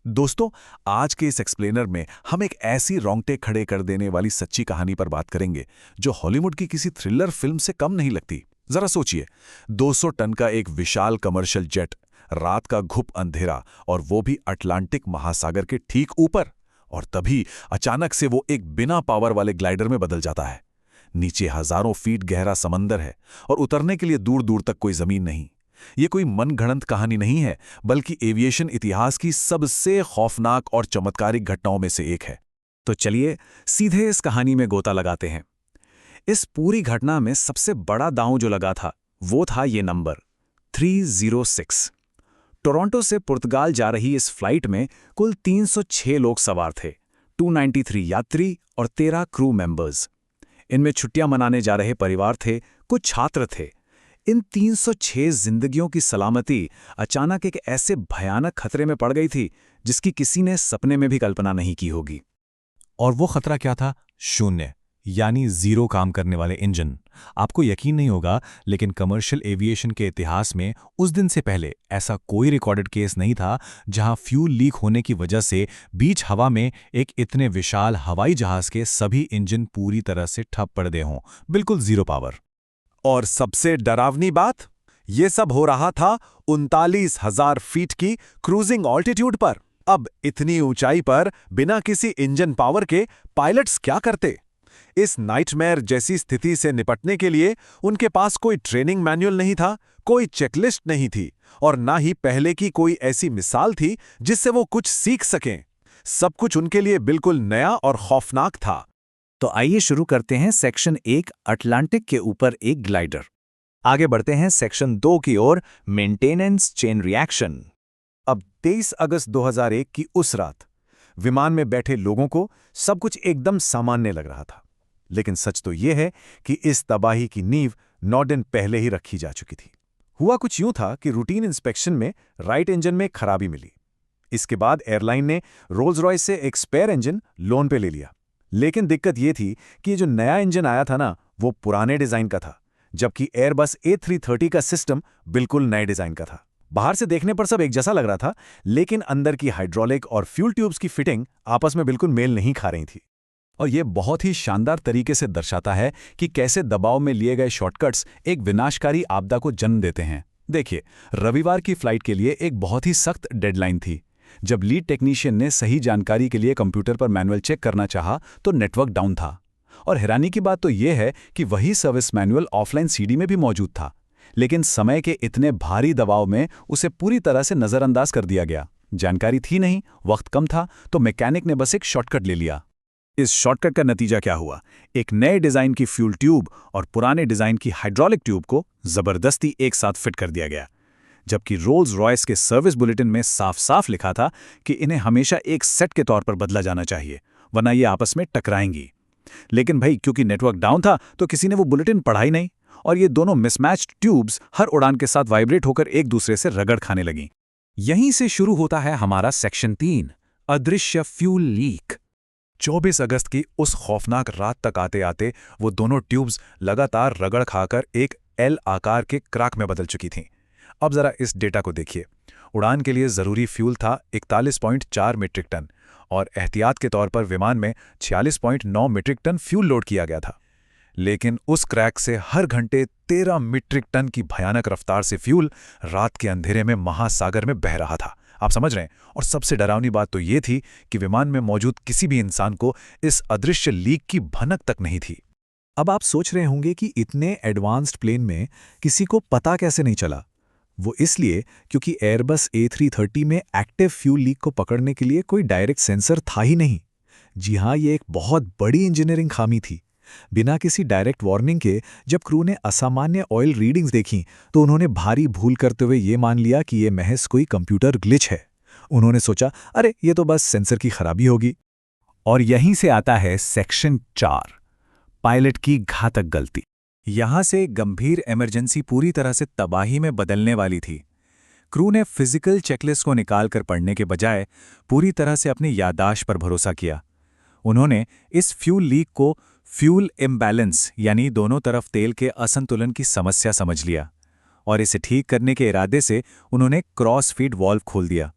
दोस्तों, आज के इस एक्सप्लेनर में हम एक ऐसी रोंगटे खड़े कर देने वाली सच्ची कहानी पर बात करेंगे जो हॉलीवुड की किसी थ्रिलर फिल्म से कम नहीं लगती। जरा सोचिए, 200 टन का एक विशाल कमर्शियल जेट, रात का घुप अंधेरा, और वो भी अटलांटिक महासागर के ठीक ऊपर। और तभी अचानक से वो एक बिना पावर वाले ग्लाइडर में बदल जाता है। नीचे हजारों फीट गहरा समंदर है और उतरने के लिए दूर दूर तक कोई जमीन नहीं। ये कोई मनगढ़ंत कहानी नहीं है, बल्कि एविएशन इतिहास की सबसे खौफनाक और चमत्कारिक घटनाओं में से एक है। तो चलिए सीधे इस कहानी में गोता लगाते हैं। इस पूरी घटना में सबसे बड़ा दांव जो लगा था वो था ये नंबर 306। टोरंटो से पुर्तगाल जा रही इस फ्लाइट में कुल 306 लोग सवार थे, 293 यात्री और 13 क्रू मेंबर्स। इनमें छुट्टियां मनाने जा रहे परिवार थे, कुछ छात्र थे। इन 306 जिंदगियों की सलामती अचानक एक ऐसे भयानक खतरे में पड़ गई थी जिसकी किसी ने सपने में भी कल्पना नहीं की होगी। और वो खतरा क्या था? शून्य, यानी जीरो काम करने वाले इंजन। आपको यकीन नहीं होगा, लेकिन कमर्शियल एविएशन के इतिहास में उस दिन से पहले ऐसा कोई रिकॉर्डेड केस नहीं था जहां फ्यूल लीक होने की वजह से बीच हवा में एक इतने विशाल हवाई जहाज के सभी इंजन पूरी तरह से ठप पड़ गए हों, बिल्कुल जीरो पावर। और सबसे डरावनी बात, ये सब हो रहा था 39,000 फीट की क्रूजिंग ऑल्टीट्यूड पर। अब इतनी ऊंचाई पर बिना किसी इंजन पावर के पायलट्स क्या करते? इस नाइटमेयर जैसी स्थिति से निपटने के लिए उनके पास कोई ट्रेनिंग मैनुअल नहीं था, कोई चेकलिस्ट नहीं थी, और ना ही पहले की कोई ऐसी मिसाल थी जिससे वो कुछ सीख सकें। सब कुछ उनके लिए बिल्कुल नया और खौफनाक था। तो आइए शुरू करते हैं सेक्शन 1, अटलांटिक के ऊपर एक ग्लाइडर। आगे बढ़ते हैं सेक्शन 2 की ओर, मेंटेनेंस चेन रिएक्शन। अब 23 अगस्त 2001 की उस रात विमान में बैठे लोगों को सब कुछ एकदम सामान्य लग रहा था। लेकिन सच तो यह है कि इस तबाही की नींव 9 दिन पहले ही रखी जा चुकी थी। हुआ कुछ यूं था कि रूटीन इंस्पेक्शन में राइट इंजन में खराबी मिली। इसके बाद एयरलाइन ने रोल्स रॉयस से एक स्पेयर इंजन लोन पे ले लिया। लेकिन दिक्कत यह थी कि जो नया इंजन आया था ना, वो पुराने डिजाइन का था, जबकि एयरबस A330 का सिस्टम बिल्कुल नए डिजाइन का था। बाहर से देखने पर सब एक जैसा लग रहा था, लेकिन अंदर की हाइड्रोलिक और फ्यूल ट्यूब्स की फिटिंग आपस में बिल्कुल मेल नहीं खा रही थी। और ये बहुत ही शानदार तरीके से दर्शाता है कि कैसे दबाव में लिए गए शॉर्टकट्स एक विनाशकारी आपदा को जन्म देते हैं। देखिए, रविवार की फ्लाइट के लिए एक बहुत ही सख्त डेडलाइन थी। जब लीड टेक्नीशियन ने सही जानकारी के लिए कंप्यूटर पर मैनुअल चेक करना चाहा तो नेटवर्क डाउन था। और हैरानी की बात तो यह है कि वही सर्विस मैनुअल ऑफलाइन सीडी में भी मौजूद था, लेकिन समय के इतने भारी दबाव में उसे पूरी तरह से नज़रअंदाज कर दिया गया। जानकारी थी नहीं, वक्त कम था, तो मैकेनिक ने बस एक शॉर्टकट ले लिया। इस शॉर्टकट का नतीजा क्या हुआ? एक नए डिजाइन की फ्यूल ट्यूब और पुराने डिजाइन की हाइड्रोलिक ट्यूब को जबरदस्ती एक साथ फिट कर दिया गया, जबकि रोल्स रॉयस के सर्विस बुलेटिन में साफ साफ लिखा था कि इन्हें हमेशा एक सेट के तौर पर बदला जाना चाहिए, वरना ये आपस में टकराएंगी। लेकिन भाई, क्योंकि नेटवर्क डाउन था तो किसी ने वो बुलेटिन पढ़ा ही नहीं, और ये दोनों मिसमैच्ड ट्यूब्स हर उड़ान के साथ वाइब्रेट होकर एक दूसरे से रगड़ खाने लगीं। यहीं से शुरू होता है हमारा सेक्शन 3, अदृश्य फ्यूल लीक। 24 अगस्त की उस खौफनाक रात तक आते आते वो दोनों ट्यूब्स लगातार रगड़ खाकर एक एल आकार के क्रैक में बदल चुकी थीं। अब जरा इस डेटा को देखिए। उड़ान के लिए ज़रूरी फ्यूल था 41.4 मीट्रिक टन, और एहतियात के तौर पर विमान में 46.9 मीट्रिक टन फ्यूल लोड किया गया था। लेकिन उस क्रैक से हर घंटे 13 मीट्रिक टन की भयानक रफ्तार से फ्यूल रात के अंधेरे में महासागर में बह रहा था। आप समझ रहे हैं? और सबसे डरावनी बात तो ये थी कि विमान में मौजूद किसी भी इंसान को इस अदृश्य लीक की भनक तक नहीं थी। अब आप सोच रहे होंगे कि इतने एडवांस्ड प्लेन में किसी को पता कैसे नहीं चला? वो इसलिए क्योंकि एयरबस A330 में एक्टिव फ्यूल लीक को पकड़ने के लिए कोई डायरेक्ट सेंसर था ही नहीं। जी हाँ, ये एक बहुत बड़ी इंजीनियरिंग खामी थी। बिना किसी डायरेक्ट वार्निंग के जब क्रू ने असामान्य ऑयल रीडिंग्स देखीं तो उन्होंने भारी भूल करते हुए ये मान लिया कि ये महज कोई कंप्यूटर ग्लिच है। उन्होंने सोचा, अरे ये तो बस सेंसर की खराबी होगी। और यहीं से आता है सेक्शन 4, पायलट की घातक गलती। यहां से गंभीर इमरजेंसी पूरी तरह से तबाही में बदलने वाली थी। क्रू ने फिजिकल चेकलिस्ट को निकालकर पढ़ने के बजाय पूरी तरह से अपनी याददाश्त पर भरोसा किया। उन्होंने इस फ्यूल लीक को फ्यूल इम्बैलेंस, यानी दोनों तरफ तेल के असंतुलन की समस्या समझ लिया, और इसे ठीक करने के इरादे से उन्होंने क्रॉस फीड वाल्व खोल दिया।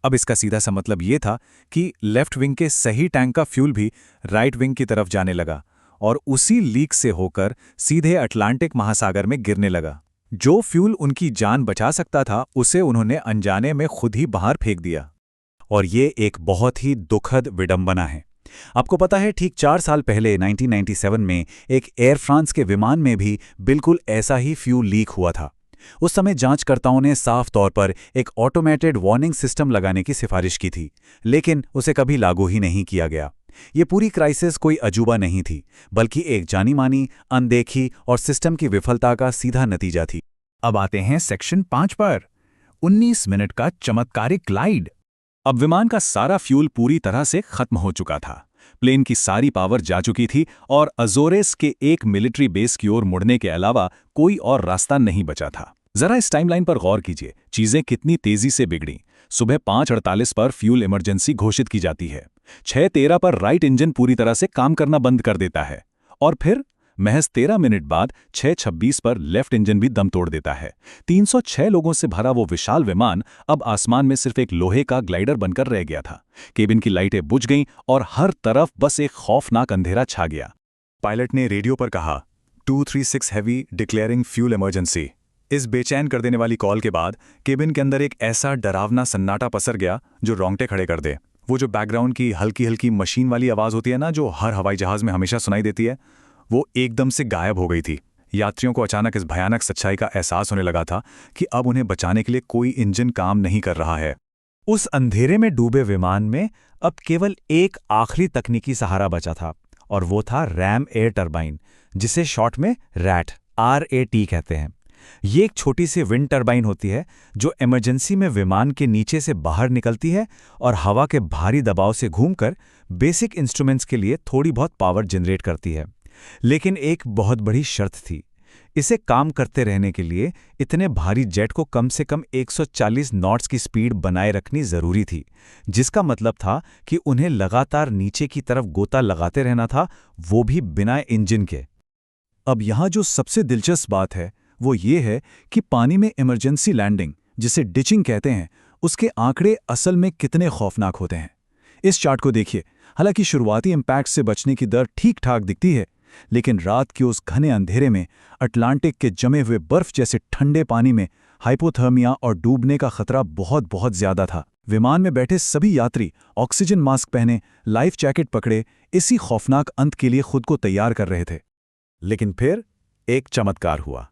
अब इसका सीधा सा मतलब ये था कि लेफ्ट विंग के सही टैंक का फ्यूल भी राइट विंग की तरफ जाने लगा और उसी लीक से होकर सीधे अटलांटिक महासागर में गिरने लगा। जो फ्यूल उनकी जान बचा सकता था उसे उन्होंने अनजाने में खुद ही बाहर फेंक दिया। और ये एक बहुत ही दुखद विडंबना है। आपको पता है, ठीक 4 साल पहले 1997 में एक एयर फ्रांस के विमान में भी बिल्कुल ऐसा ही फ्यूल लीक हुआ था। उस समय जांचकर्ताओं ने साफ तौर पर एक ऑटोमेटेड वार्निंग सिस्टम लगाने की सिफारिश की थी, लेकिन उसे कभी लागू ही नहीं किया गया। ये पूरी क्राइसिस कोई अजूबा नहीं थी, बल्कि एक जानी-मानी, अनदेखी और सिस्टम की विफलता का सीधा नतीजा थी। अब आते हैं सेक्शन 5 पर, 19 मिनट का चमत्कारिक ग्लाइड। अब विमान का सारा फ्यूल पूरी तरह से खत्म हो चुका था। प्लेन की सारी पावर जा चुकी थी और अजोरेस के एक मिलिट्री बेस की ओर मुड़ने के अलावा कोई और रास्ता नहीं बचा था। जरा इस टाइमलाइन पर गौर कीजिए, चीजें कितनी तेजी से बिगड़ी। सुबह 5:48 पर फ्यूल इमरजेंसी घोषित की जाती है। 6:13 पर राइट इंजन पूरी तरह से काम करना बंद कर देता है और फिर महज 13 मिनट बाद 6:26 पर लेफ्ट इंजन भी दम तोड़ देता है। 306 लोगों से भरा वो विशाल विमान अब आसमान में सिर्फ एक लोहे का ग्लाइडर बनकर रह गया था। केबिन की लाइटें बुझ गईं और हर तरफ बस एक खौफनाक अंधेरा छा गया। पायलट ने रेडियो पर कहा, 236 हैवी डिक्लेयरिंग फ्यूल इमरजेंसी। इस बेचैन कर देने वाली कॉल के बाद केबिन के अंदर एक ऐसा डरावना सन्नाटा पसर गया जो रोंगटे खड़े कर दे। वो जो बैकग्राउंड की हल्की हल्की मशीन वाली आवाज़ होती है ना, जो हर हवाई जहाज में हमेशा सुनाई देती है, वो एकदम से गायब हो गई थी। यात्रियों को अचानक इस भयानक सच्चाई का एहसास होने लगा था कि अब उन्हें बचाने के लिए कोई इंजन काम नहीं कर रहा है। उस अंधेरे में डूबे विमान में अब केवल एक आखिरी तकनीकी सहारा बचा था, और वो था रैम एयर टरबाइन, जिसे शॉर्ट में RAT कहते हैं। ये एक छोटी सी विंड टरबाइन होती है जो इमरजेंसी में विमान के नीचे से बाहर निकलती है और हवा के भारी दबाव से घूमकर बेसिक इंस्ट्रूमेंट्स के लिए थोड़ी बहुत पावर जनरेट करती है। लेकिन एक बहुत बड़ी शर्त थी, इसे काम करते रहने के लिए इतने भारी जेट को कम से कम 140 नॉट्स की स्पीड बनाए रखनी जरूरी थी, जिसका मतलब था कि उन्हें लगातार नीचे की तरफ गोता लगाते रहना था, वो भी बिना इंजन के। अब यहाँ जो सबसे दिलचस्प बात है वो ये है कि पानी में इमरजेंसी लैंडिंग, जिसे डिचिंग कहते हैं, उसके आंकड़े असल में कितने खौफनाक होते हैं। इस चार्ट को देखिए। हालांकि शुरुआती इम्पैक्ट से बचने की दर ठीक ठाक दिखती है, लेकिन रात के उस घने अंधेरे में अटलांटिक के जमे हुए बर्फ जैसे ठंडे पानी में हाइपोथर्मिया और डूबने का खतरा बहुत बहुत ज्यादा था। विमान में बैठे सभी यात्री ऑक्सीजन मास्क पहने, लाइफ जैकेट पकड़े, इसी खौफनाक अंत के लिए खुद को तैयार कर रहे थे। लेकिन फिर एक चमत्कार हुआ।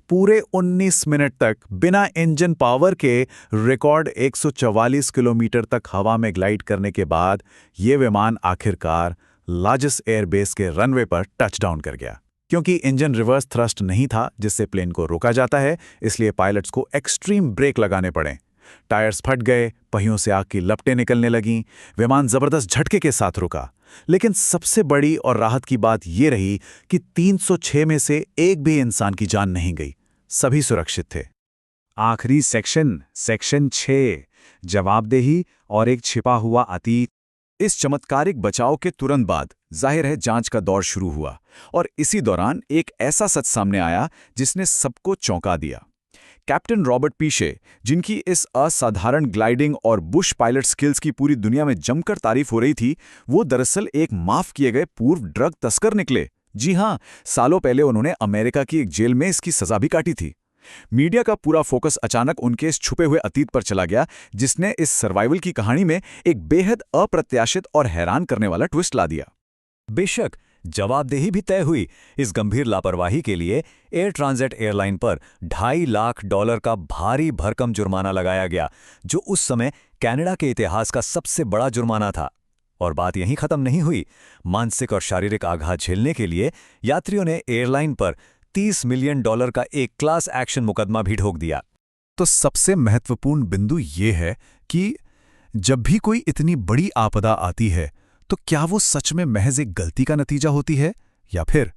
पूरे 19 मिनट तक बिना इंजन पावर के रिकॉर्ड 144 किलोमीटर तक हवा में ग्लाइड करने के बाद ये विमान आखिरकार लार्जेस एयरबेस के रनवे पर टचडाउन कर गया। क्योंकि इंजन रिवर्स थ्रस्ट नहीं था जिससे प्लेन को रोका जाता है, इसलिए पायलट्स को एक्सट्रीम ब्रेक लगाने पड़े। टायर्स फट गए, पहियों से आग की लपटें निकलने लगीं, विमान जबरदस्त झटके के साथ रुका। लेकिन सबसे बड़ी और राहत की बात यह रही कि 306 में से एक भी इंसान की जान नहीं गई, सभी सुरक्षित थे। आखिरी सेक्शन 6, जवाबदेही और एक छिपा हुआ अतीत। इस चमत्कारिक बचाव के तुरंत बाद जाहिर है जांच का दौर शुरू हुआ, और इसी दौरान एक ऐसा सच सामने आया जिसने सबको चौंका दिया। कैप्टन रॉबर्ट पीशे, जिनकी इस असाधारण ग्लाइडिंग और बुश पायलट स्किल्स की पूरी दुनिया में जमकर तारीफ हो रही थी, वो दरअसल एक माफ किए गए पूर्व ड्रग तस्कर निकले। जी हां, सालों पहले उन्होंने अमेरिका की एक जेल में इसकी सजा भी काटी थी। मीडिया का पूरा फोकस अचानक उनके इस छुपे हुए अतीत पर चला गया, जिसने इस सर्वाइवल की कहानी में एक बेहद अप्रत्याशित और हैरान करने वाला ट्विस्ट ला दिया। बेशक जवाबदेही भी तय हुई। इस गंभीर लापरवाही के लिए एयर ट्रांजिट एयरलाइन पर $2.5 लाख का भारी भरकम जुर्माना लगाया गया, जो उस समय कनाडा के इतिहास का सबसे बड़ा जुर्माना था। और बात यहीं खत्म नहीं हुई। मानसिक और शारीरिक आघात झेलने के लिए यात्रियों ने एयरलाइन पर $30 मिलियन का एक क्लास एक्शन मुकदमा भी ठोक दिया। तो सबसे महत्वपूर्ण बिंदु ये है कि जब भी कोई इतनी बड़ी आपदा आती है, तो क्या वो सच में महज एक गलती का नतीजा होती है, या फिर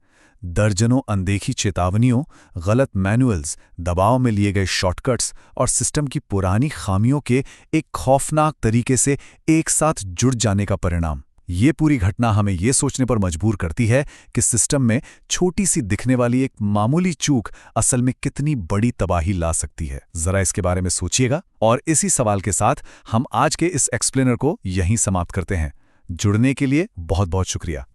दर्जनों अनदेखी चेतावनियों, गलत मैनुअल्स, दबाव में लिए गए शॉर्टकट्स और सिस्टम की पुरानी खामियों के एक खौफनाक तरीके से एक साथ जुड़ जाने का परिणाम। ये पूरी घटना हमें ये सोचने पर मजबूर करती है कि सिस्टम में छोटी सी दिखने वाली एक मामूली चूक असल में कितनी बड़ी तबाही ला सकती है। जरा इसके बारे में सोचिएगा। और इसी सवाल के साथ हम आज के इस एक्सप्लेनर को यहीं समाप्त करते हैं। जुड़ने के लिए बहुत बहुत शुक्रिया।